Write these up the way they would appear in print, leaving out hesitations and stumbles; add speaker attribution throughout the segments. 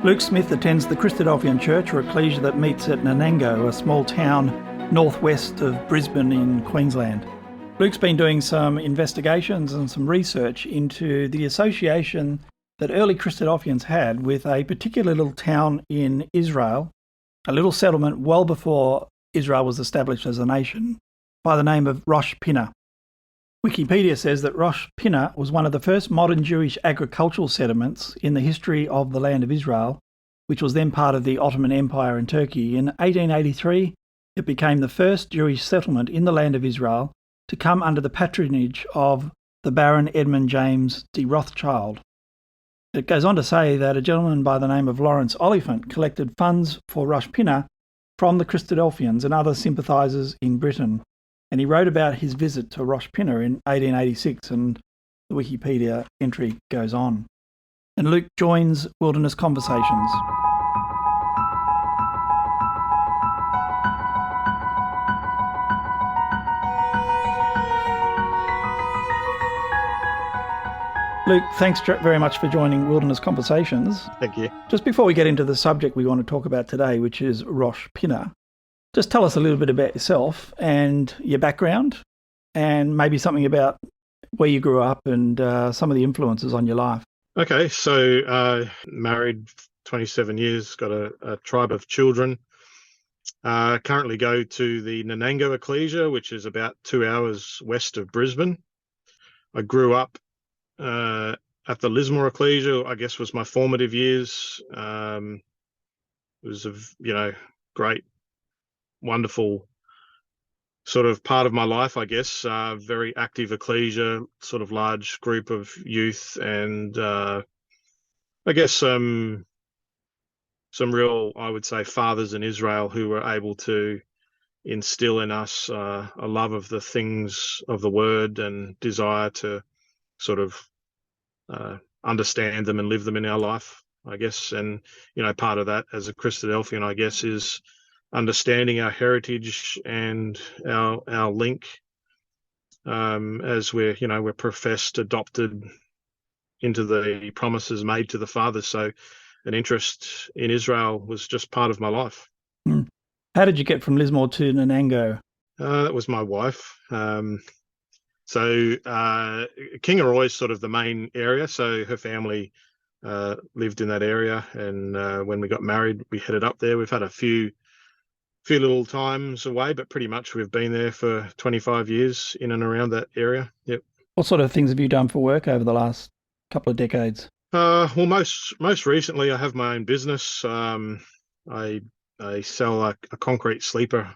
Speaker 1: Luke Smith attends the Christadelphian Church, or ecclesia, that meets at Nanango, a small town northwest of Brisbane in Queensland. Luke's been doing some investigations and some research into the association that early Christadelphians had with a particular little town in Israel, a little settlement well before Israel was established as a nation, by the name of Rosh Pina. Wikipedia says that Rosh Pina was one of the first modern Jewish agricultural settlements in the history of the land of Israel, which was then part of the Ottoman Empire in Turkey. In 1883, it became the first Jewish settlement in the land of Israel to come under the patronage of the Baron Edmund James de Rothschild. It goes on to say that a gentleman by the name of Laurence Oliphant collected funds for Rosh Pina from the Christadelphians and other sympathizers in Britain. And he wrote about his visit to Rosh Pina in 1886, and the Wikipedia entry goes on. And Luke joins Wilderness Conversations. Luke, thanks very much for joining Wilderness Conversations.
Speaker 2: Thank you.
Speaker 1: Just before we get into the subject we want to talk about today, which is Rosh Pina, just tell us a little bit about yourself and your background, and maybe something about where you grew up and some of the influences on your life.
Speaker 2: Okay, so married 27 years, got a tribe of children. Currently go to the Nanango ecclesia, which is about 2 hours west of Brisbane. I grew up at the Lismore ecclesia, I guess was my formative years. It was a great, wonderful sort of part of my life, I guess. Very active ecclesia, sort of large group of youth, and I guess some real, I would say, fathers in Israel who were able to instill in us a love of the things of the word and desire to sort of understand them and live them in our life, I guess. And part of that as a Christadelphian, I guess, is understanding our heritage and our link as we're professed, adopted into the promises made to the fathers. So an interest in Israel was just part of my life.
Speaker 1: How did you get from Lismore to Nanango?
Speaker 2: That was my wife. So Kingaroy is sort of the main area. So her family lived in that area, and when we got married, we headed up there. We've had a few little times away, but pretty much we've been there for 25 years in and around that area. Yep. What
Speaker 1: sort of things have you done for work over the last couple of decades?
Speaker 2: Well, most recently, I have my own business. I sell a concrete sleeper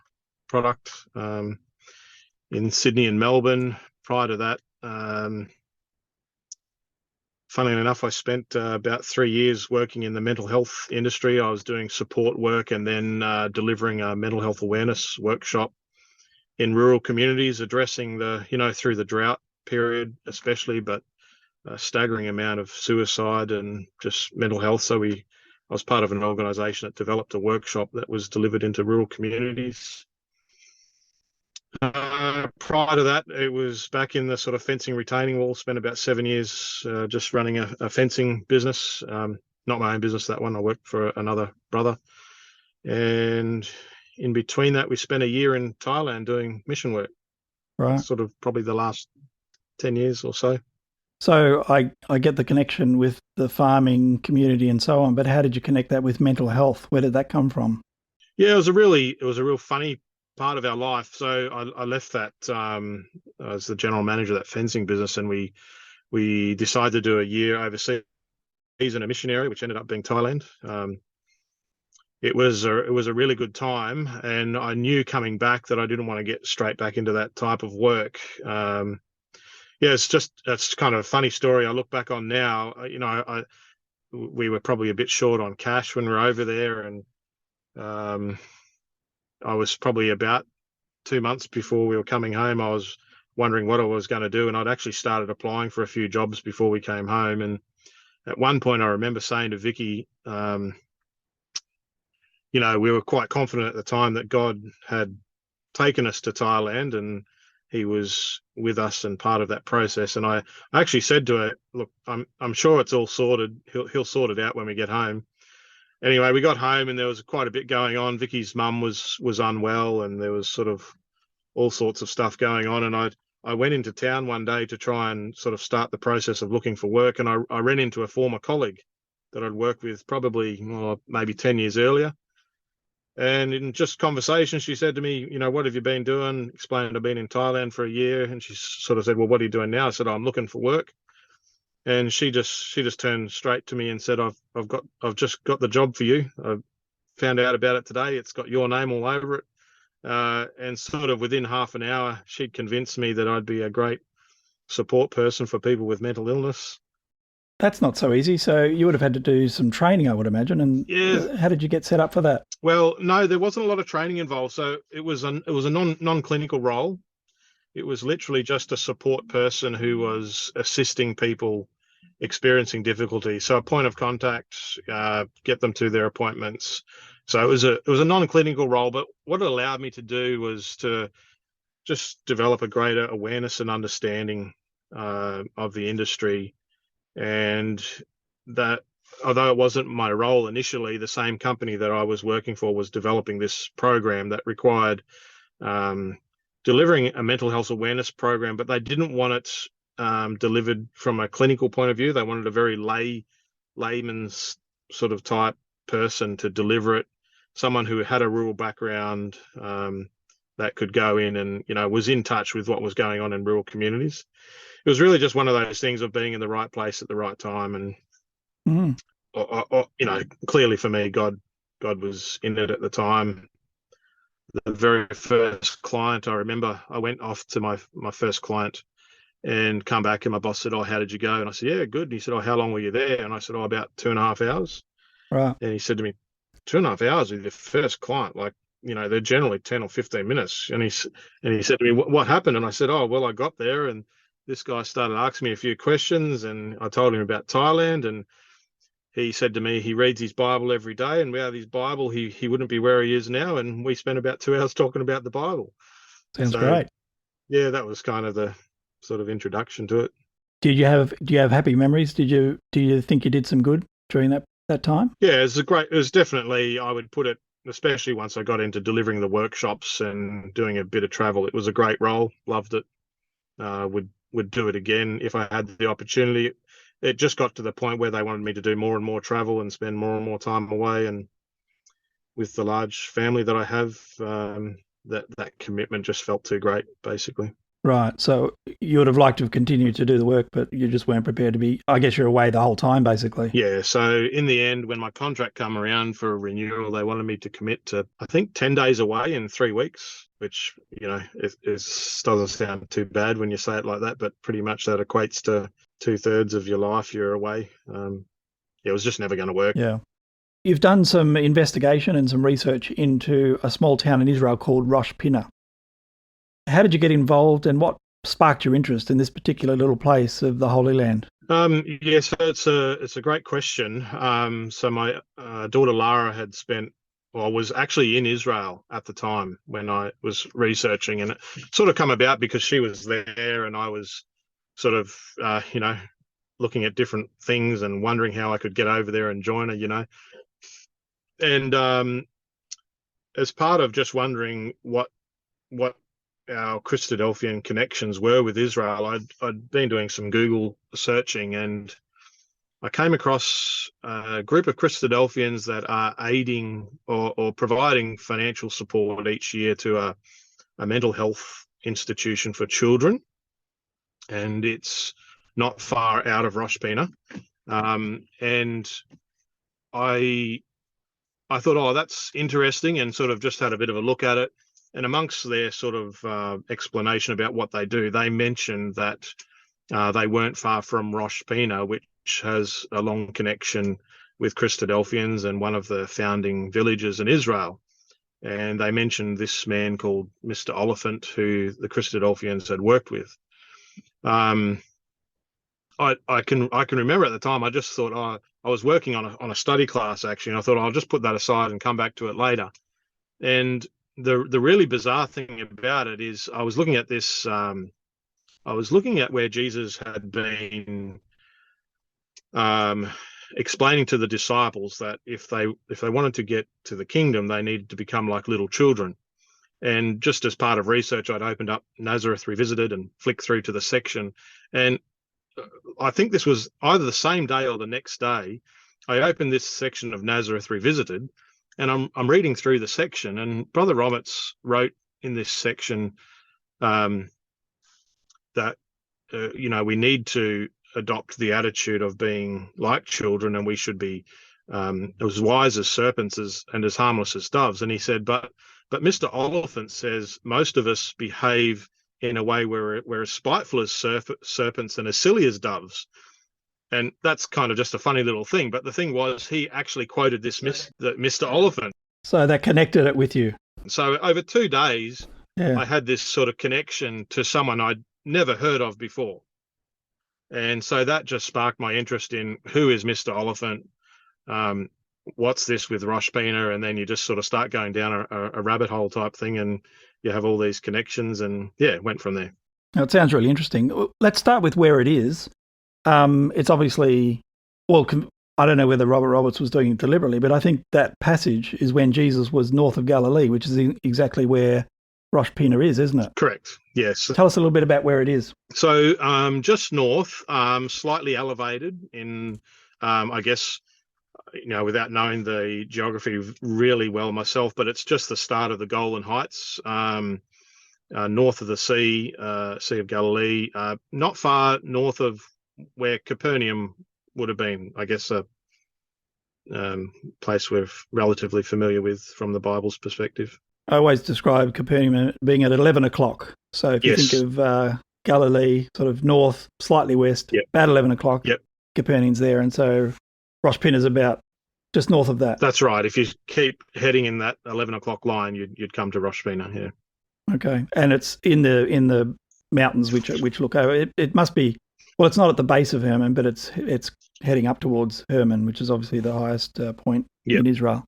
Speaker 2: product in Sydney and Melbourne. Prior to that, funnily enough, I spent about 3 years working in the mental health industry. I was doing support work and then delivering a mental health awareness workshop in rural communities, addressing through the drought period especially, but a staggering amount of suicide and just mental health. So I was part of an organisation that developed a workshop that was delivered into rural communities. Prior to that, it was back in the sort of fencing retaining wall. Spent about 7 years just running a fencing business. Not my own business, that one. I worked for another brother. And in between that, we spent a year in Thailand doing mission work.
Speaker 1: Right.
Speaker 2: Sort of probably the last 10 years or so.
Speaker 1: So I get the connection with the farming community and so on, but how did you connect that with mental health? Where did that come from?
Speaker 2: Yeah, it was a real funny part of our life. So I left that as the general manager of that fencing business, and we decided to do a year overseas in a mission area, which ended up being Thailand. It was a really good time, and I knew coming back that I didn't want to get straight back into that type of work. That's kind of a funny story I look back on now. We were probably a bit short on cash when we were over there, and I was probably about 2 months before we were coming home. I was wondering what I was going to do, and I'd actually started applying for a few jobs before we came home. And at one point, I remember saying to Vicky, we were quite confident at the time that God had taken us to Thailand, and He was with us and part of that process. And I actually said to her, "Look, I'm sure it's all sorted. He'll sort it out when we get home." anyway, we got home and there was quite a bit going on. Vicky's mum was unwell, and there was sort of all sorts of stuff going on. And I went into town one day to try and sort of start the process of looking for work. And I ran into a former colleague that I'd worked with probably maybe 10 years earlier. And in just conversation, she said to me, what have you been doing? Explained I've been in Thailand for a year. And she sort of said, well, what are you doing now? I said, I'm looking for work. And she just turned straight to me and said, I've just got the job for you. I found out about it today. It's got your name all over it. And sort of within half an hour, she'd convinced me that I'd be a great support person for people with mental illness.
Speaker 1: That's not so easy. So you would have had to do some training, I would imagine. And
Speaker 2: yeah.
Speaker 1: How did you get set up for that?
Speaker 2: Well, no, there wasn't a lot of training involved. So it was a non-clinical role. It was literally just a support person who was assisting people experiencing difficulty. So a point of contact, get them to their appointments. So it was a non-clinical role, but what it allowed me to do was to just develop a greater awareness and understanding of the industry. And that, although it wasn't my role initially, the same company that I was working for was developing this program that required delivering a mental health awareness program, but they didn't want it delivered from a clinical point of view. They wanted a very layman's sort of type person to deliver it, someone who had a rural background that could go in and, was in touch with what was going on in rural communities. It was really just one of those things of being in the right place at the right time. And, clearly for me, God was in it at the time. The very first client, I remember I went off to my first client and come back, and my boss said, how did you go? And I said, yeah, good. And he said, how long were you there? And I said, about 2.5 hours.
Speaker 1: Right.
Speaker 2: And he said to me, 2.5 hours with your first client, like, they're generally 10 or 15 minutes. And he said to me, what happened? And I said, well, I got there and this guy started asking me a few questions, and I told him about Thailand, and he said to me he reads his Bible every day, and without his Bible he wouldn't be where he is now. And we spent about 2 hours talking about the Bible.
Speaker 1: Sounds great.
Speaker 2: Yeah, that was kind of the sort of introduction to it.
Speaker 1: Do you have happy memories? Do you think you did some good during that time? Yeah,
Speaker 2: it was definitely, I would put it, especially once I got into delivering the workshops and doing a bit of travel, it was a great role. Loved it. Would do it again if I had the opportunity. It just got to the point where they wanted me to do more and more travel and spend more and more time away. And with the large family that I have, that commitment just felt too great, basically.
Speaker 1: Right. So you would have liked to have continued to do the work, but you just weren't prepared to be, I guess you're away the whole time, basically.
Speaker 2: Yeah. So in the end, when my contract came around for a renewal, they wanted me to commit to, I think, 10 days away in 3 weeks, which, it doesn't sound too bad when you say it like that, but pretty much that equates to 2/3 of your life you're away. It was just never going to work.
Speaker 1: Yeah. You've done some investigation and some research into a small town in Israel called Rosh Pina. How did you get involved, and what sparked your interest in this particular little place of the Holy Land?
Speaker 2: So it's a great question. So my daughter Lara was actually in Israel at the time when I was researching, and it sort of come about because she was there and I was sort of, looking at different things and wondering how I could get over there and join her, And as part of just wondering what our Christadelphian connections were with Israel, I'd been doing some Google searching, and I came across a group of Christadelphians that are aiding or providing financial support each year to a mental health institution for children, and it's not far out of Rosh Pina. And I thought, that's interesting, and sort of just had a bit of a look at it. And amongst their sort of explanation about what they do, they mentioned that they weren't far from Rosh Pina, which has a long connection with Christadelphians and one of the founding villages in Israel. And they mentioned this man called Mr. Oliphant, who the Christadelphians had worked with. I can remember at the time, I just thought, I was working on a study class actually, and I thought I'll just put that aside and come back to it later. And the really bizarre thing about it is I was looking at this, I was looking at where Jesus had been explaining to the disciples that if they wanted to get to the kingdom, they needed to become like little children. And just as part of research, I'd opened up Nazareth Revisited and flicked through to the section. And I think this was either the same day or the next day, I opened this section of Nazareth Revisited, and I'm reading through the section, and Brother Roberts wrote in this section that we need to adopt the attitude of being like children, and we should be as wise as serpents and as harmless as doves. And he said, but Mr. Oliphant says most of us behave in a way where we're as spiteful as serpents and as silly as doves. And that's kind of just a funny little thing. But the thing was, he actually quoted this Mr. Oliphant.
Speaker 1: So that connected it with you.
Speaker 2: So over 2 days, I had this sort of connection to someone I'd never heard of before. And so that just sparked my interest in who is Mr. Oliphant, what's this with Rosh Pina, and then you just sort of start going down a rabbit hole type thing, and you have all these connections, and it went from there.
Speaker 1: Now, it sounds really interesting. Let's start with where it is. It's obviously, I don't know whether Robert Roberts was doing it deliberately, but I think that passage is when Jesus was north of Galilee, which is exactly where Rosh Pina is, isn't it?
Speaker 2: Correct, yes.
Speaker 1: Tell us a little bit about where it is.
Speaker 2: So just north, slightly elevated in, I guess, without knowing the geography really well myself, but it's just the start of the Golan Heights, north of the Sea of Galilee, not far north of where Capernaum would have been, I guess, a place we're relatively familiar with from the Bible's perspective.
Speaker 1: I always describe Capernaum being at 11 o'clock. So if you think of Galilee, sort of north, slightly west, about 11 o'clock, Capernaum's there. And so Rosh Pinna's about just north of that. That's
Speaker 2: right. If you keep heading in that 11 o'clock line, you'd come to Rosh Pina,
Speaker 1: Okay. And it's in the mountains which look over. It must be, well, it's not at the base of Hermon, but it's heading up towards Hermon, which is obviously the highest point in Israel.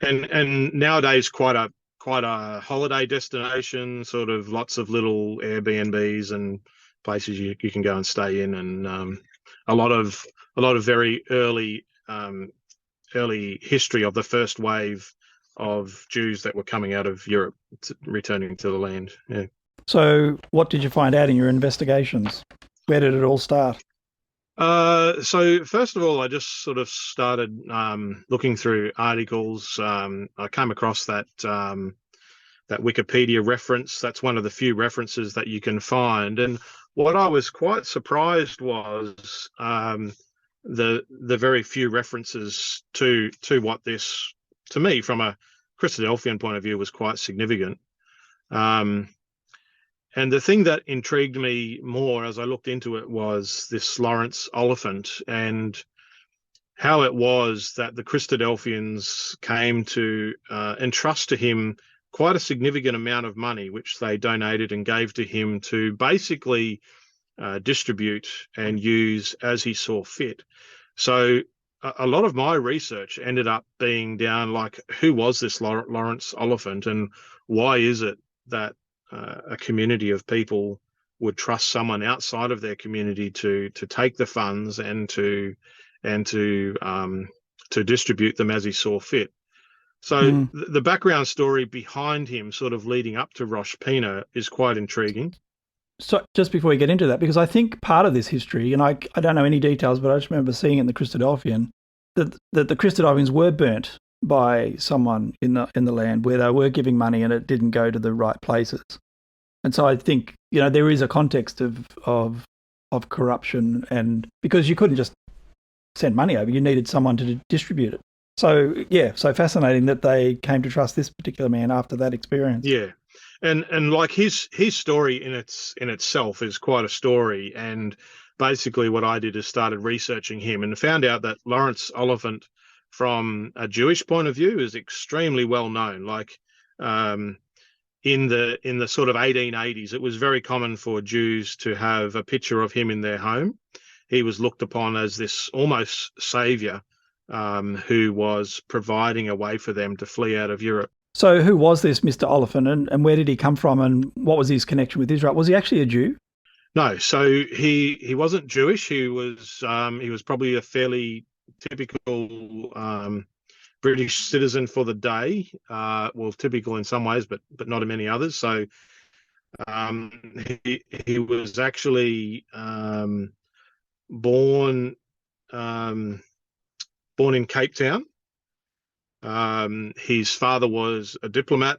Speaker 2: And nowadays quite a holiday destination, sort of lots of little Airbnbs and places you can go and stay in, and a lot of very early history of the first wave of Jews that were coming out of Europe returning to the land. Yeah.
Speaker 1: So what did you find out in your investigations? Where did it all start?
Speaker 2: So first of all, I just sort of started looking through articles. I came across that Wikipedia reference. That's one of the few references that you can find. And what I was quite surprised was the very few references to what this, to me, from a Christadelphian point of view, was quite significant. And the thing that intrigued me more as I looked into it was this Laurence Oliphant, and how it was that the Christadelphians came to entrust to him quite a significant amount of money, which they donated and gave to him to basically distribute and use as he saw fit. So a lot of my research ended up being down like, who was this Laurence Oliphant, and why is it that a community of people would trust someone outside of their community to take the funds and to distribute them as he saw fit. So the background story behind him, sort of leading up to Rosh Pina, is quite intriguing.
Speaker 1: So just before we get into that, because I think part of this history, and I don't know any details, but I just remember seeing in the Christadelphian that the Christadelphians were burnt by someone in the land where they were giving money and it didn't go to the right places. And so I think, there is a context of corruption, and because you couldn't just send money over, you needed someone to distribute it. So so fascinating that they came to trust this particular man after that experience.
Speaker 2: Yeah. And like his story in itself is quite a story. And basically what I did is started researching him and found out that Laurence Oliphant, from a Jewish point of view, is extremely well known. Like in the sort of 1880s, it was very common for Jews to have a picture of him in their home. He was looked upon as this almost savior who was providing a way for them to flee out of Europe.
Speaker 1: So who was this Mr. Oliphant, and where did he come from, and what was his connection with Israel? Was he actually a Jew?
Speaker 2: No, so he wasn't Jewish. He was probably a fairly typical British citizen for the day. Well, typical in some ways, but not in many others. So he was actually born in Cape Town. His father was a diplomat,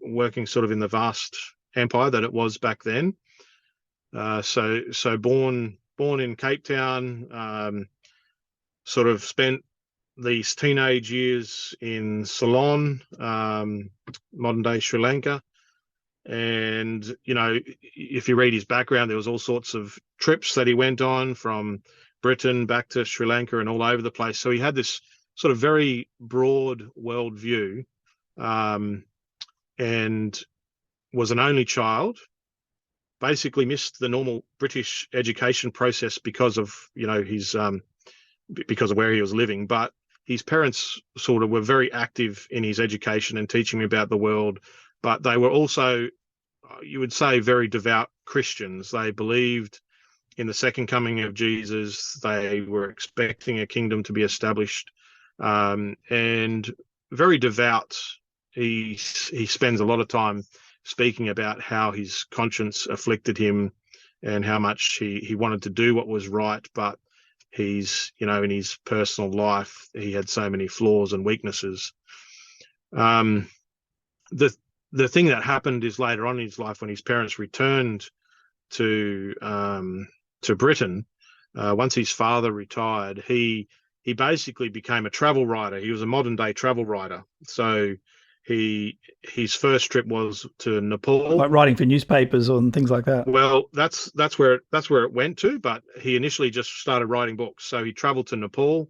Speaker 2: working sort of in the vast empire that it was back then. So born in Cape Town, sort of spent these teenage years in Ceylon, modern day Sri Lanka. And, if you read his background, there was all sorts of trips that he went on from Britain back to Sri Lanka and all over the place. So he had this sort of very broad worldview, and was an only child, basically missed the normal British education process because of, because of where he was living. But his parents sort of were very active in his education and teaching him about the world. But they were also, you would say, very devout Christians. They believed in the second coming of Jesus. They were expecting a kingdom to be established, and very devout. He spends a lot of time speaking about how his conscience afflicted him and how much he wanted to do what was right, but he's, in his personal life, he had so many flaws and weaknesses. The thing that happened is later on in his life, when his parents returned to Britain, once his father retired, he basically became a travel writer. He was a modern day travel writer. So his first trip was to Nepal,
Speaker 1: like writing for newspapers and things like that.
Speaker 2: Well, that's where it went to. But he initially just started writing books. So he travelled to Nepal.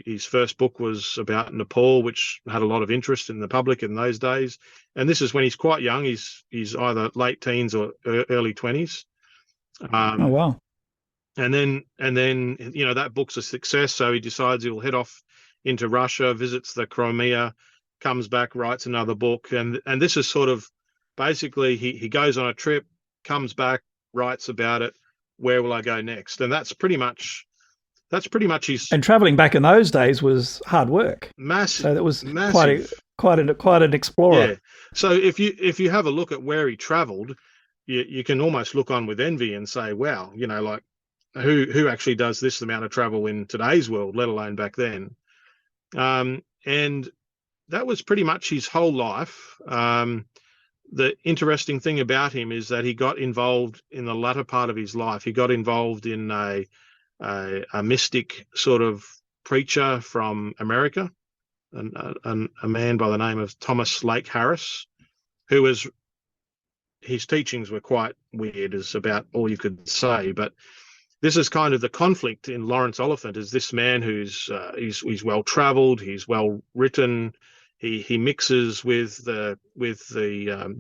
Speaker 2: His first book was about Nepal, which had a lot of interest in the public in those days. And this is when he's quite young. He's either late teens or early 20s.
Speaker 1: Oh wow!
Speaker 2: And then that book's a success. So he decides he'll head off into Russia, visits the Crimea, comes back, writes another book. And this is sort of basically he goes on a trip, comes back, writes about it. Where will I go next? And that's pretty much his.
Speaker 1: And travelling back in those days was hard work.
Speaker 2: Massive.
Speaker 1: So that was
Speaker 2: massive.
Speaker 1: quite an explorer.
Speaker 2: Yeah. So if you have a look at where he travelled, you can almost look on with envy and say, wow, like who actually does this amount of travel in today's world, let alone back then. And that was pretty much his whole life. The interesting thing about him is that he got involved in the latter part of his life. He got involved in a mystic sort of preacher from America, and a man by the name of Thomas Lake Harris, his teachings were quite weird, is about all you could say. But this is kind of the conflict in Laurence Oliphant, is this man who's he's well travelled, he's well written, he mixes with the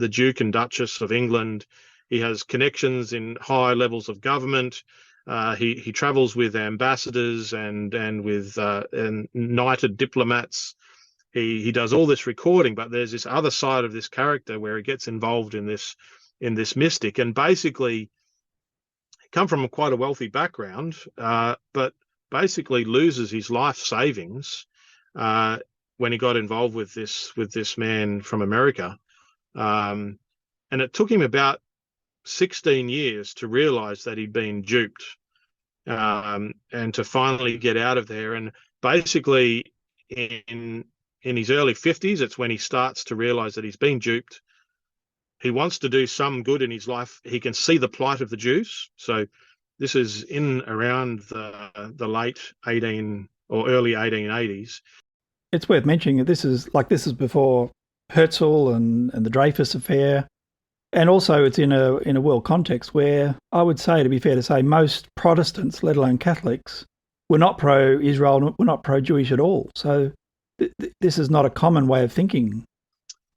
Speaker 2: Duke and Duchess of England, he has connections in high levels of government. He travels with ambassadors and with knighted diplomats. He does all this recording, but there's this other side of this character where he gets involved in this mystic, and basically come from quite a wealthy background, but basically loses his life savings when he got involved with this man from America, and it took him about 16 years to realize that he'd been duped, and to finally get out of there. And basically in his early 50s, it's when he starts to realize that he's been duped. He wants to do some good in his life. He can see the plight of the Jews. So this is in around the late 18 or early 1880s.
Speaker 1: It's worth mentioning that this is before Herzl and the Dreyfus affair. And also it's in a world context where I would say, to be fair to say, most Protestants, let alone Catholics, were not pro-Israel, were not pro-Jewish at all. So this is not a common way of thinking.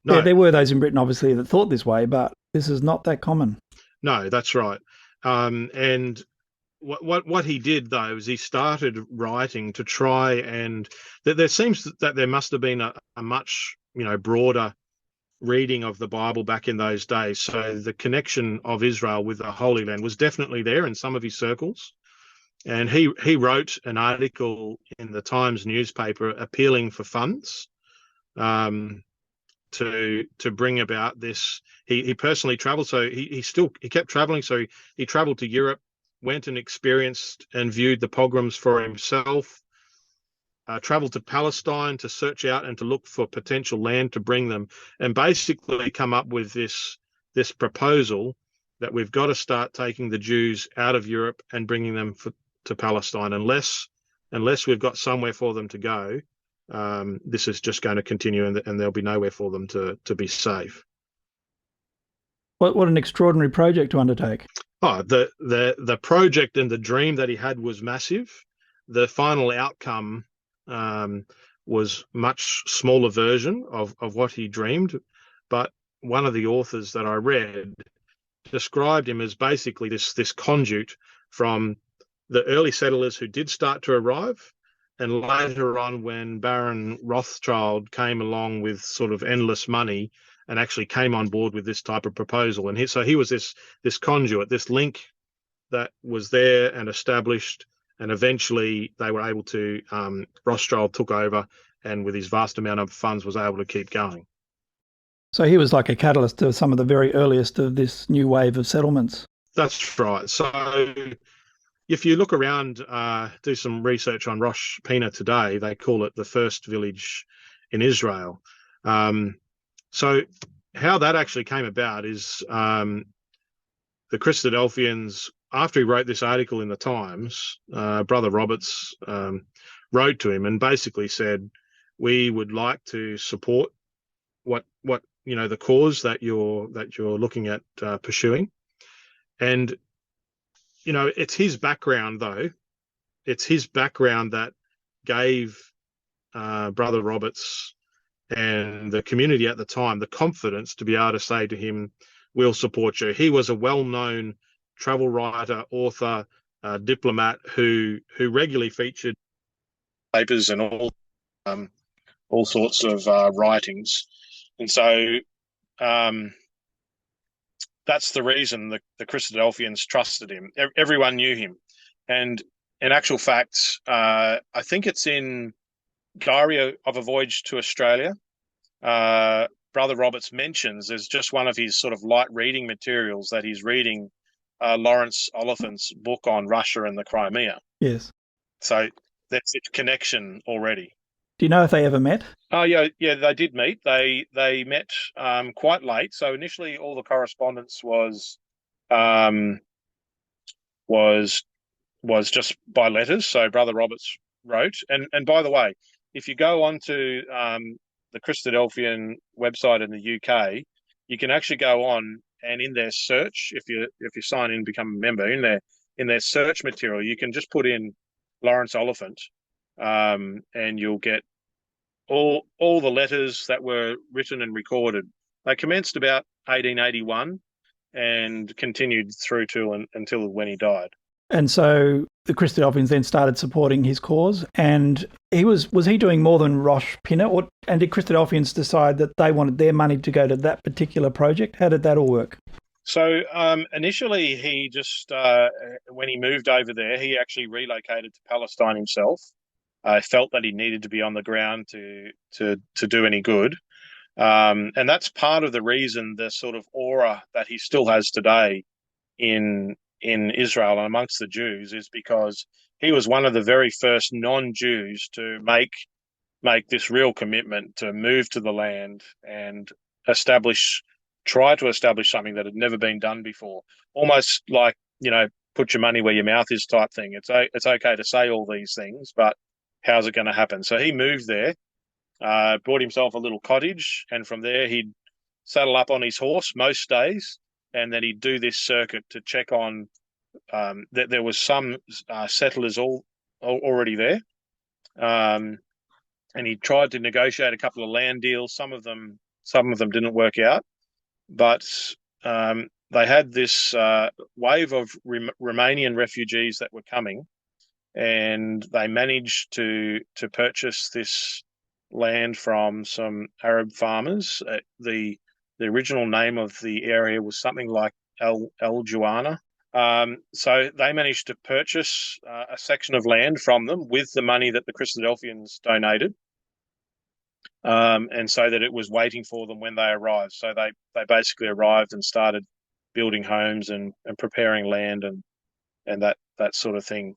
Speaker 1: No. There were those in Britain, obviously, that thought this way, but this is not that common.
Speaker 2: No, that's right. And what he did, though, is he started writing to try, and there seems that there must have been a much broader reading of the Bible back in those days. So the connection of Israel with the Holy Land was definitely there in some of his circles. And he wrote an article in the Times newspaper appealing for funds um, to bring about this. He personally travelled, so he kept travelling. So he travelled to Europe, went and experienced and viewed the pogroms for himself. Travelled to Palestine to search out and to look for potential land to bring them, and basically come up with this proposal that we've got to start taking the Jews out of Europe and bringing them to Palestine. Unless we've got somewhere for them to go, this is just going to continue, and there'll be nowhere for them to be safe.
Speaker 1: What an extraordinary project to undertake.
Speaker 2: Oh, the project and the dream that he had was massive. The final outcome was much smaller version of what he dreamed. But one of the authors that I read described him as basically this conduit from the early settlers who did start to arrive, and later on when Baron Rothschild came along with sort of endless money and actually came on board with this type of proposal. And so he was this conduit, this link that was there and established. And eventually they were able to, Rothschild took over, and with his vast amount of funds was able to keep going.
Speaker 1: So he was like a catalyst to some of the very earliest of this new wave of settlements.
Speaker 2: That's right. So if you look around, do some research on Rosh Pina today, they call it the first village in Israel. So how that actually came about is the Christadelphians, after he wrote this article in the Times, Brother Roberts wrote to him and basically said, we would like to support what the cause that you're looking at pursuing. And it's his background, though. It's his background that gave Brother Roberts and the community at the time the confidence to be able to say to him, we'll support you. He was a well-known travel writer, author, diplomat who regularly featured papers and all sorts of writings. And so that's the reason the Christadelphians trusted him. Everyone knew him. And in actual fact, I think it's in Diary of a Voyage to Australia, Brother Roberts mentions there's just one of his sort of light reading materials that he's reading Laurence Oliphant's book on Russia and the Crimea.
Speaker 1: Yes.
Speaker 2: So that's its connection already.
Speaker 1: Do you know if they ever met?
Speaker 2: Oh, yeah, they did meet. They met quite late. So initially, all the correspondence was just by letters. So Brother Roberts wrote, and by the way, if you go onto the Christadelphian website in the UK, you can actually go on and in their search, if you sign in, become a member, in their search material, you can just put in Laurence Oliphant, and you'll get all the letters that were written and recorded. They commenced about 1881 and continued through to until when he died.
Speaker 1: And so the Christadelphians then started supporting his cause, and was he doing more than Rosh Pinna, and did Christadelphians decide that they wanted their money to go to that particular project? How did that all work?
Speaker 2: So initially, he just when he moved over there, he actually relocated to Palestine himself. Felt that he needed to be on the ground to do any good, and that's part of the reason the sort of aura that he still has today in Israel and amongst the Jews is because he was one of the very first non-Jews to make this real commitment to move to the land and try to establish something that had never been done before. Almost like, put your money where your mouth is type thing. It's okay to say all these things, but how's it going to happen? So he moved there, bought himself a little cottage, and from there he'd saddle up on his horse most days, and then he'd do this circuit to check on that there was some settlers already there, and he tried to negotiate a couple of land deals. Some of them didn't work out, but they had this wave of Romanian refugees that were coming, and they managed to purchase this land from some Arab farmers. The original name of the area was something like El Juana,
Speaker 3: So they managed to purchase a section of land from them with the money that the Christadelphians donated, and so that it was waiting for them when they arrived. So they basically arrived and started building homes and preparing land and that sort of thing.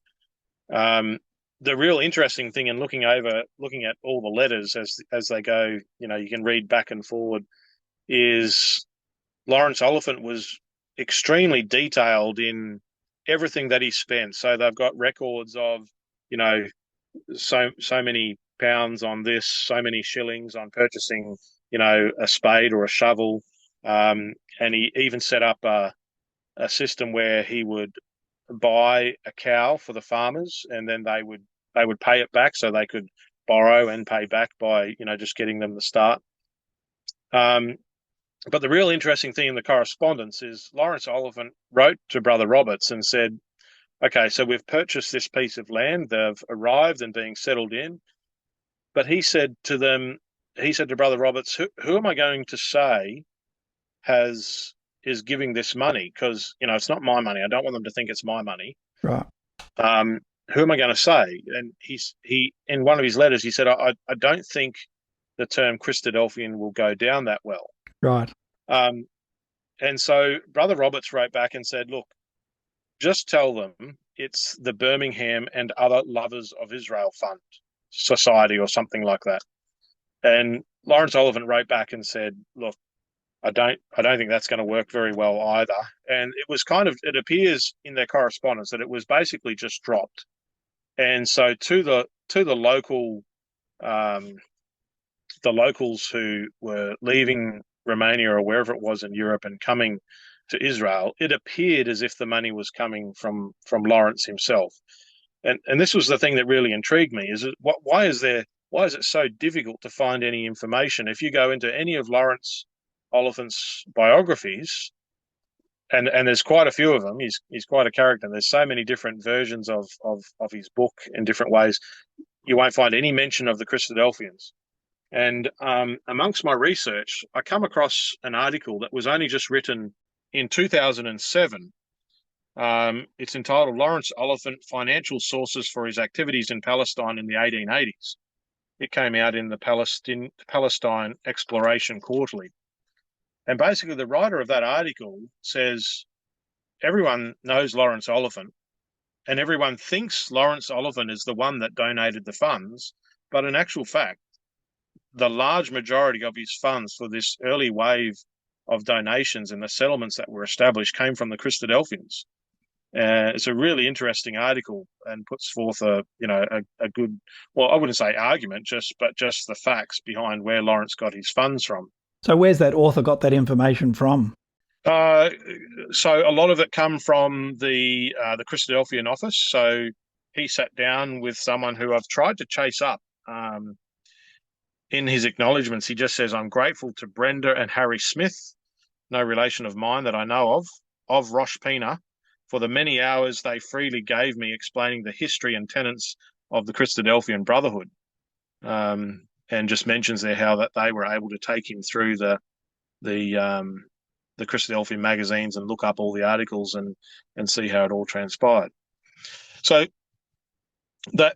Speaker 3: The real interesting thing in looking at all the letters as they go, you can read back and forward, is Laurence Oliphant was extremely detailed in everything that he spent. So they've got records of, so many pounds on this, so many shillings on purchasing, a spade or a shovel. And he even set up a system where he would buy a cow for the farmers, and then they would pay it back, so they could borrow and pay back by just getting them the start. But the real interesting thing in the correspondence is Laurence Oliphant wrote to Brother Roberts and said, okay, so we've purchased this piece of land, they've arrived and being settled in. But he said to Brother Roberts, who am I going to say is giving this money? Because, it's not my money. I don't want them to think it's my money.
Speaker 1: Right.
Speaker 3: Who am I going to say? And he in one of his letters, he said, I don't think the term Christadelphian will go down that well.
Speaker 1: Right.
Speaker 3: And so Brother Roberts wrote back and said, look, just tell them it's the Birmingham and Other Lovers of Israel Fund Society or something like that. And Laurence Oliphant wrote back and said, look, I don't think that's going to work very well either. And it appears in their correspondence that it was basically just dropped. And so to the local, the locals who were leaving Romania or wherever it was in Europe and coming to Israel, it appeared as if the money was coming from Laurence himself. And this was the thing that really intrigued me, is why is it so difficult to find any information? If you go into any of Laurence Oliphant's biographies, and there's quite a few of them, he's quite a character, and there's so many different versions of his book in different ways, you won't find any mention of the Christadelphians. And amongst my research, I come across an article that was only just written in 2007. It's entitled Laurence Oliphant, Financial Sources for His Activities in Palestine in the 1880s. It came out in the Palestine Exploration Quarterly. And basically the writer of that article says everyone knows Laurence Oliphant and everyone thinks Laurence Oliphant is the one that donated the funds, but in actual fact, the large majority of his funds for this early wave of donations and the settlements that were established came from the Christadelphians. It's a really interesting article and puts forth a good, well, I wouldn't say argument, but just the facts behind where Laurence got his funds from.
Speaker 1: So where's that author got that information from?
Speaker 3: So a lot of it come from the Christadelphian office. So he sat down with someone who I've tried to chase up. In his acknowledgements, he just says, I'm grateful to Brenda and Harry Smith, no relation of mine that I know of Rosh Pina, for the many hours they freely gave me explaining the history and tenets of the Christadelphian Brotherhood. And just mentions there how that they were able to take him through the Christadelphian magazines and look up all the articles and see how it all transpired. So that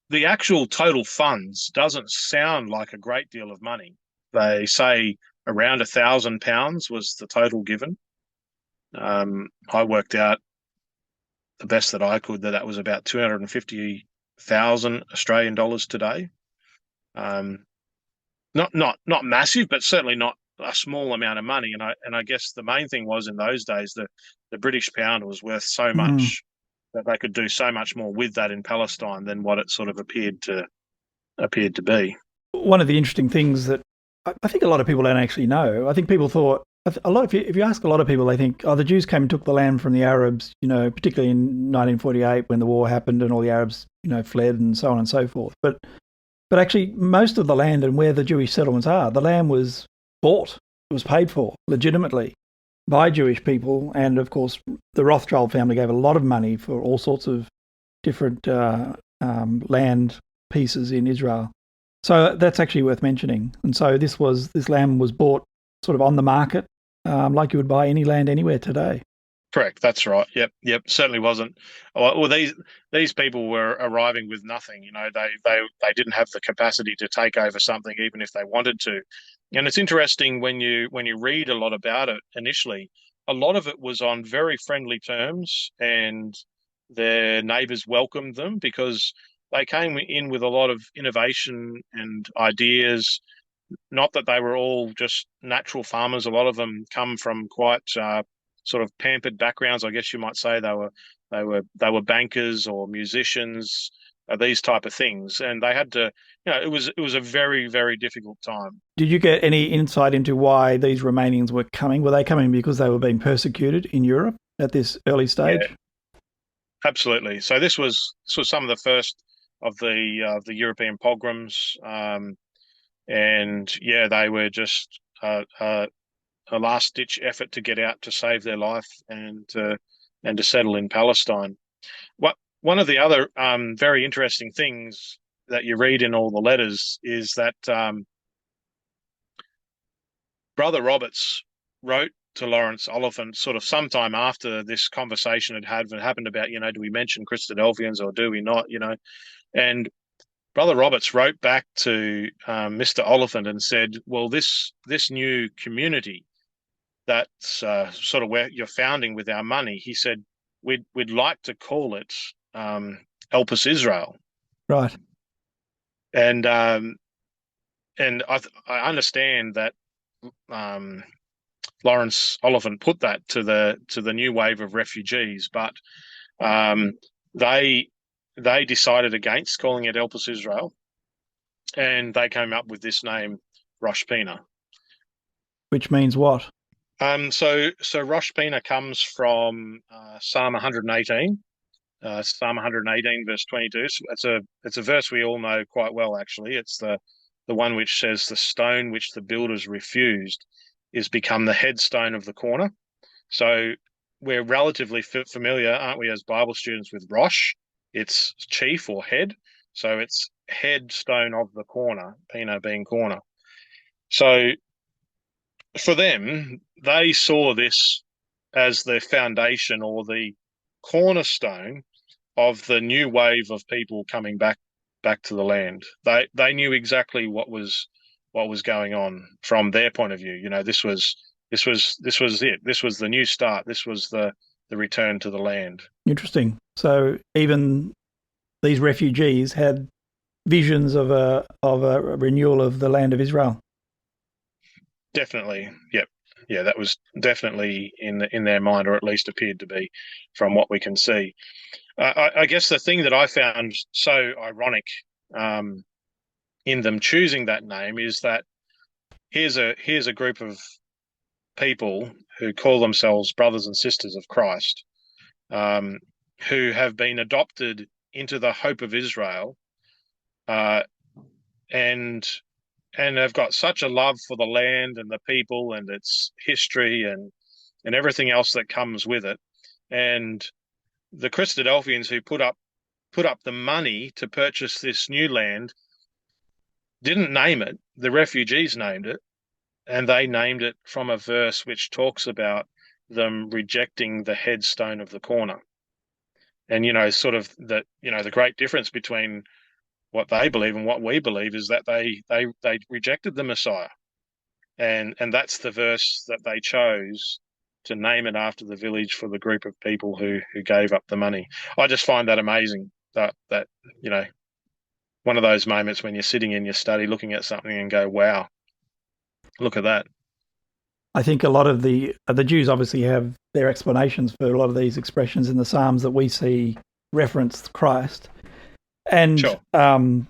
Speaker 3: the actual total funds doesn't sound like a great deal of money. They say around £1,000 was the total given. I worked out the best that I could that was about 250,000 Australian dollars today. Not massive, but certainly not a small amount of money. And I guess the main thing was in those days the British pound was worth so much that they could do so much more with that in Palestine than what it sort of appeared to be.
Speaker 1: One of the interesting things that I think a lot of people don't actually know, I think people thought if you ask a lot of people, they think, the Jews came and took the land from the Arabs, particularly in 1948 when the war happened and all the Arabs, fled and so on and so forth. But actually, most of the land and where the Jewish settlements are, the land was bought. It was paid for legitimately by Jewish people. And of course, the Rothschild family gave a lot of money for all sorts of different land pieces in Israel. So that's actually worth mentioning. And so this land was bought sort of on the market, like you would buy any land anywhere today.
Speaker 3: Correct. That's right. Yep. Certainly wasn't. Well, these people were arriving with nothing. They didn't have the capacity to take over something, even if they wanted to. And it's interesting when you read a lot about it initially. A lot of it was on very friendly terms, and their neighbours welcomed them because they came in with a lot of innovation and ideas. Not that they were all just natural farmers. A lot of them come from quite sort of pampered backgrounds, I guess you might say. They were bankers or musicians, these type of things, and they had to. It was a very, very difficult time.
Speaker 1: Did you get any insight into why these Romanians were coming? Were they coming because they were being persecuted in Europe at this early stage?
Speaker 3: Yeah, absolutely. So this was some of the first of the European pogroms, and yeah, they were just a last ditch effort to get out to save their life and to settle in Palestine. One of the other very interesting things that you read in all the letters is that Brother Roberts wrote to Laurence Oliphant sort of sometime after this conversation had happened about, do we mention Christadelphians or do we not, and Brother Roberts wrote back to Mr. Oliphant and said, well, this new community that's sort of where you're founding with our money, he said, we'd like to call it Elpis Israel.
Speaker 1: Right.
Speaker 3: And I understand that Laurence Oliphant put that to the new wave of refugees, but they decided against calling it Elpis Israel, and they came up with this name, Rosh Pina.
Speaker 1: Which means what?
Speaker 3: So Rosh Pina comes from Psalm 118, Psalm 118, verse 22. So it's a verse we all know quite well. Actually, it's the one which says, "The stone which the builders refused is become the headstone of the corner." So we're relatively familiar, aren't we, as Bible students, with Rosh? It's chief or head. So it's headstone of the corner, Pina being corner. So for them, they saw this as the foundation or the cornerstone of the new wave of people coming back to the land. They knew exactly what was going on from their point of view. This was it. This was the new start. This was the return to the land.
Speaker 1: Interesting. So even these refugees had visions of a renewal of the land of Israel.
Speaker 3: Definitely, yep, yeah, that was definitely in their mind, or at least appeared to be, from what we can see. I guess the thing that I found so ironic in them choosing that name is that here's a group of people who call themselves brothers and sisters of Christ, who have been adopted into the hope of Israel, and have got such a love for the land and the people and its history and everything else that comes with it. And the Christadelphians who put up the money to purchase this new land didn't name it. The refugees named it, and they named it from a verse which talks about them rejecting the headstone of the corner. And sort of that, the great difference between what they believe and what we believe is that they rejected the Messiah, and that's the verse that they chose to name it after the village for the group of people who gave up the money. I just find that amazing. That one of those moments when you're sitting in your study looking at something and go, "Wow, look at that."
Speaker 1: I think a lot of the Jews obviously have their explanations for a lot of these expressions in the Psalms that we see reference Christ. And
Speaker 3: Sure.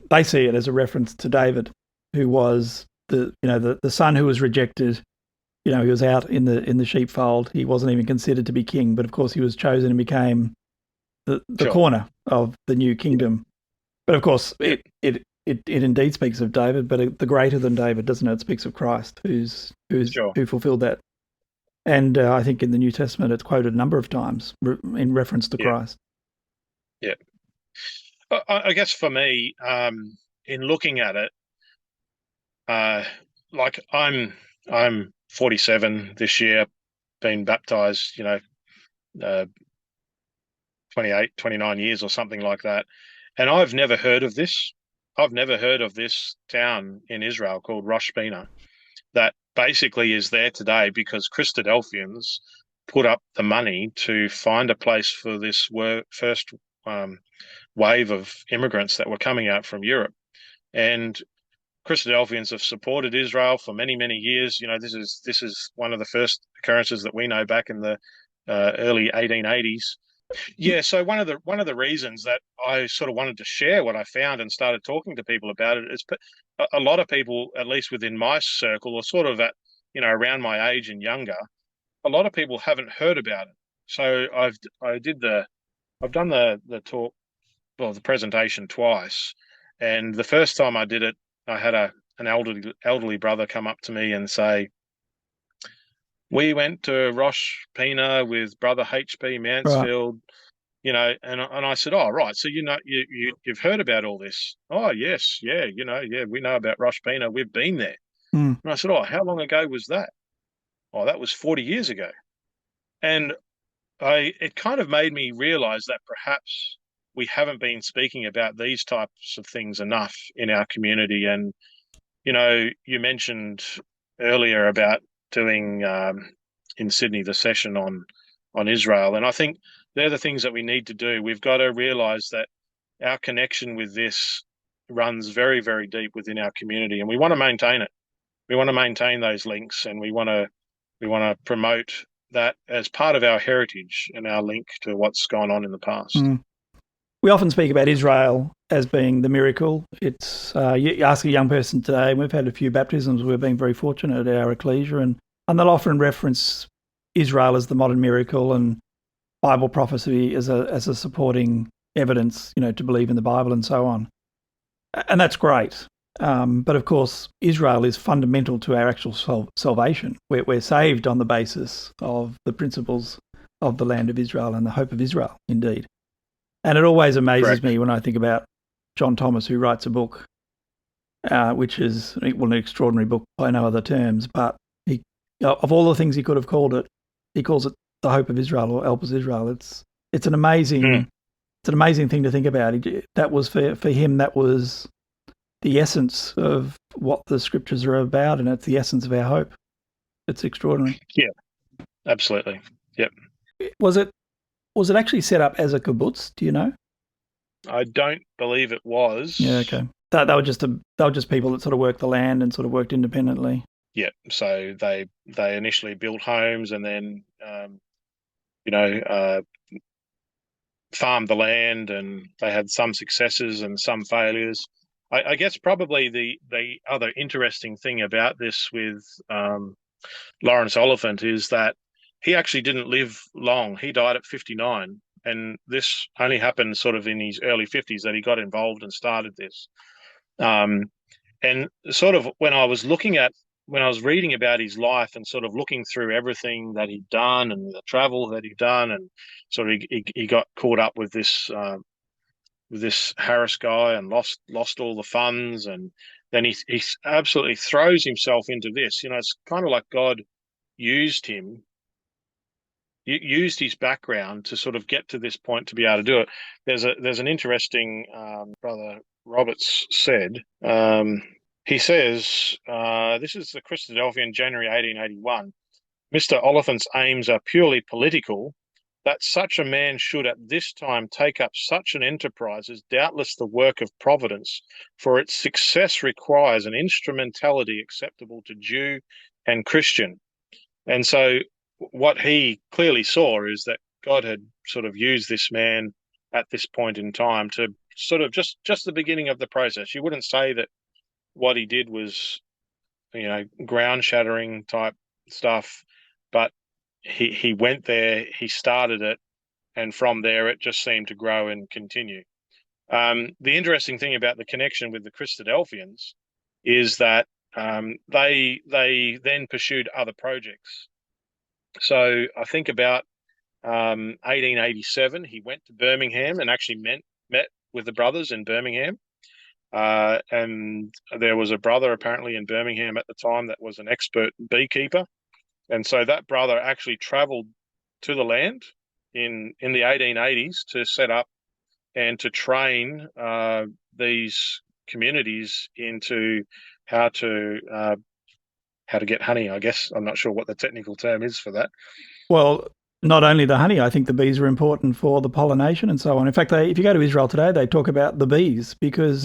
Speaker 1: They see it as a reference to David, who was the son who was rejected. He was out in the sheepfold. He wasn't even considered to be king, but of course he was chosen and became the
Speaker 3: Sure.
Speaker 1: corner of the new kingdom. But of course it indeed speaks of David, but the greater than David, doesn't it? It speaks of Christ, who fulfilled that. And I think in the New Testament it's quoted a number of times in reference to Christ.
Speaker 3: Yeah. I guess for me, in looking at it, like I'm 47 this year, been baptized, uh, 28, 29 years or something like that. And I've never heard of this. I've never heard of this town in Israel called Rosh Pina that basically is there today because Christadelphians put up the money to find a place for this first wave of immigrants that were coming out from Europe. And Christadelphians have supported Israel for many, many years. You know, this is one of the first occurrences that we know back in the early 1880s. Yeah, so one of the reasons that I sort of wanted to share what I found and started talking to people about it is a lot of people, at least within my circle, or sort of at around my age and younger, a lot of people haven't heard about it. So I've done the talk, well, the presentation twice, and the first time I did it, I had an elderly brother come up to me and say, "We went to Rosh Pina with Brother H.P.
Speaker 1: Right.
Speaker 3: Mansfield." And I said, "Oh, right. So you've heard about all this?" "Oh, yes, yeah. Yeah, we know about Rosh Pina. We've been there."
Speaker 1: Mm.
Speaker 3: And I said, "Oh, how long ago was that?" "Oh, that was 40 years ago." And it kind of made me realize that perhaps we haven't been speaking about these types of things enough in our community. And you mentioned earlier about doing in Sydney the session on Israel, and I think they're the things that we need to do. We've got to realize that our connection with this runs very, very deep within our community, and we want to maintain it. We want to maintain those links, and we want to promote that as part of our heritage and our link to what's gone on in the past.
Speaker 1: Mm. We often speak about Israel as being the miracle. It's you ask a young person today, and we've had a few baptisms. We've been very fortunate at our ecclesia, and they'll often reference Israel as the modern miracle and Bible prophecy as a supporting evidence, to believe in the Bible and so on. And that's great. But of course, Israel is fundamental to our actual salvation. We're saved on the basis of the principles of the land of Israel and the hope of Israel, indeed. And it always amazes me when I think about John Thomas, who writes a book, which is an extraordinary book by no other terms, but he, of all the things he could have called it, he calls it the hope of Israel or Elpis Israel. It's an amazing thing to think about. That was for him. That was the essence of what the scriptures are about, and it's the essence of our hope. It's extraordinary.
Speaker 3: Yeah, absolutely. Yep.
Speaker 1: Was it actually set up as a kibbutz? Do you know?
Speaker 3: I don't believe it was.
Speaker 1: Yeah. Okay. They were just people that sort of worked the land and sort of worked independently.
Speaker 3: Yeah. So they initially built homes and then farmed the land, and they had some successes and some failures. I guess probably the other interesting thing about this with Laurence Oliphant is that he actually didn't live long. He died at 59, and this only happened sort of in his early 50s that he got involved and started this. And sort of when I was reading about his life and sort of looking through everything that he'd done and the travel that he'd done, and sort of he got caught up with this Harris guy and lost all the funds, and then he absolutely throws himself into this. It's kind of like God used his background to sort of get to this point to be able to do it. There's an interesting Brother Roberts said. He says, this is the Christadelphian, January 1881. Mr. Oliphant's aims are purely political. That such a man should at this time take up such an enterprise is doubtless the work of Providence, for its success requires an instrumentality acceptable to Jew and Christian. And so what he clearly saw is that God had sort of used this man at this point in time to sort of just the beginning of the process. You wouldn't say that what he did was, ground shattering type stuff, but he went there, he started it, and from there it just seemed to grow and continue. The interesting thing about the connection with the Christadelphians is that they then pursued other projects. So I think about 1887, he went to Birmingham and actually met with the brothers in Birmingham. And there was a brother apparently in Birmingham at the time that was an expert beekeeper. And so that brother actually travelled to the land in the 1880s to set up and to train these communities into how to get honey, I guess. I'm not sure what the technical term is for that.
Speaker 1: Well, not only the honey, I think the bees are important for the pollination and so on. In fact, if you go to Israel today, they talk about the bees because,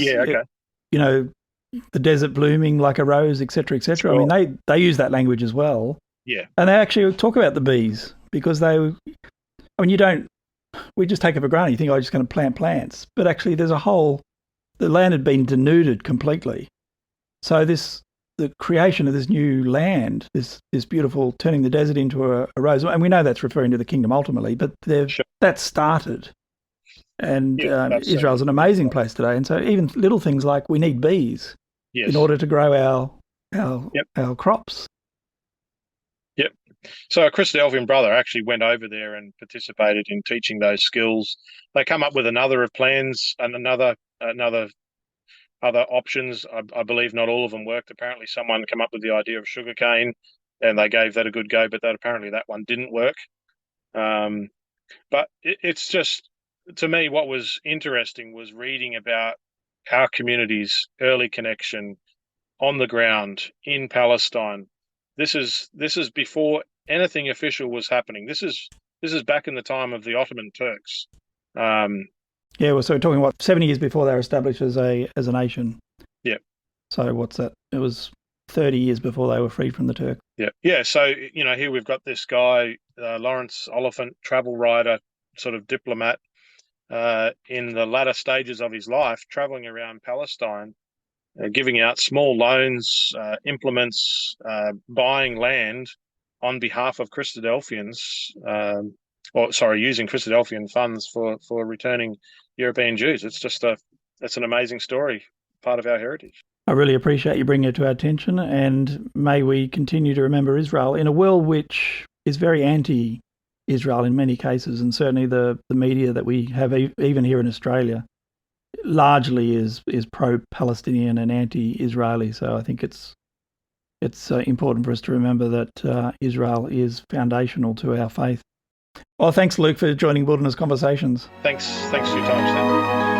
Speaker 1: the desert blooming like a rose, etc., etc.
Speaker 3: Sure.
Speaker 1: I mean, they use that language as well.
Speaker 3: Yeah.
Speaker 1: And they actually talk about the bees because we just take it for granted. You think, I'm just going to plant plants. But actually, the land had been denuded completely. So the creation of this new land, this beautiful, turning the desert into a rose, and we know that's referring to the kingdom ultimately, but that started. And Israel's an amazing place today. And so even little things like we need bees in order to grow our crops.
Speaker 3: Yep. So a Christadelphian brother actually went over there and participated in teaching those skills. They come up with another of plans and other options. I believe not all of them worked. Apparently someone came up with the idea of sugarcane and they gave that a good go, but apparently that one didn't work. But it's just, to me, what was interesting was reading about our community's early connection on the ground in Palestine. This is before anything official was happening. This is back in the time of the Ottoman Turks.
Speaker 1: So we're talking 70 years before they were established as a nation.
Speaker 3: Yeah.
Speaker 1: So what's that? It was 30 years before they were freed from the Turks.
Speaker 3: Yeah. Yeah. So here we've got this guy, Laurence Oliphant, travel writer, sort of diplomat, in the latter stages of his life, traveling around Palestine, giving out small loans, implements, buying land on behalf of Christadelphians, using Christadelphian funds for returning European Jews. It's an amazing story, part of our heritage.
Speaker 1: I really appreciate you bringing it to our attention, and may we continue to remember Israel in a world which is very anti-Israel in many cases, and certainly the media that we have, even here in Australia, largely is pro-Palestinian and anti-Israeli. So I think it's important for us to remember that Israel is foundational to our faith. Well, thanks, Luke, for joining Wilderness Conversations.
Speaker 3: Thanks for your time, Sam.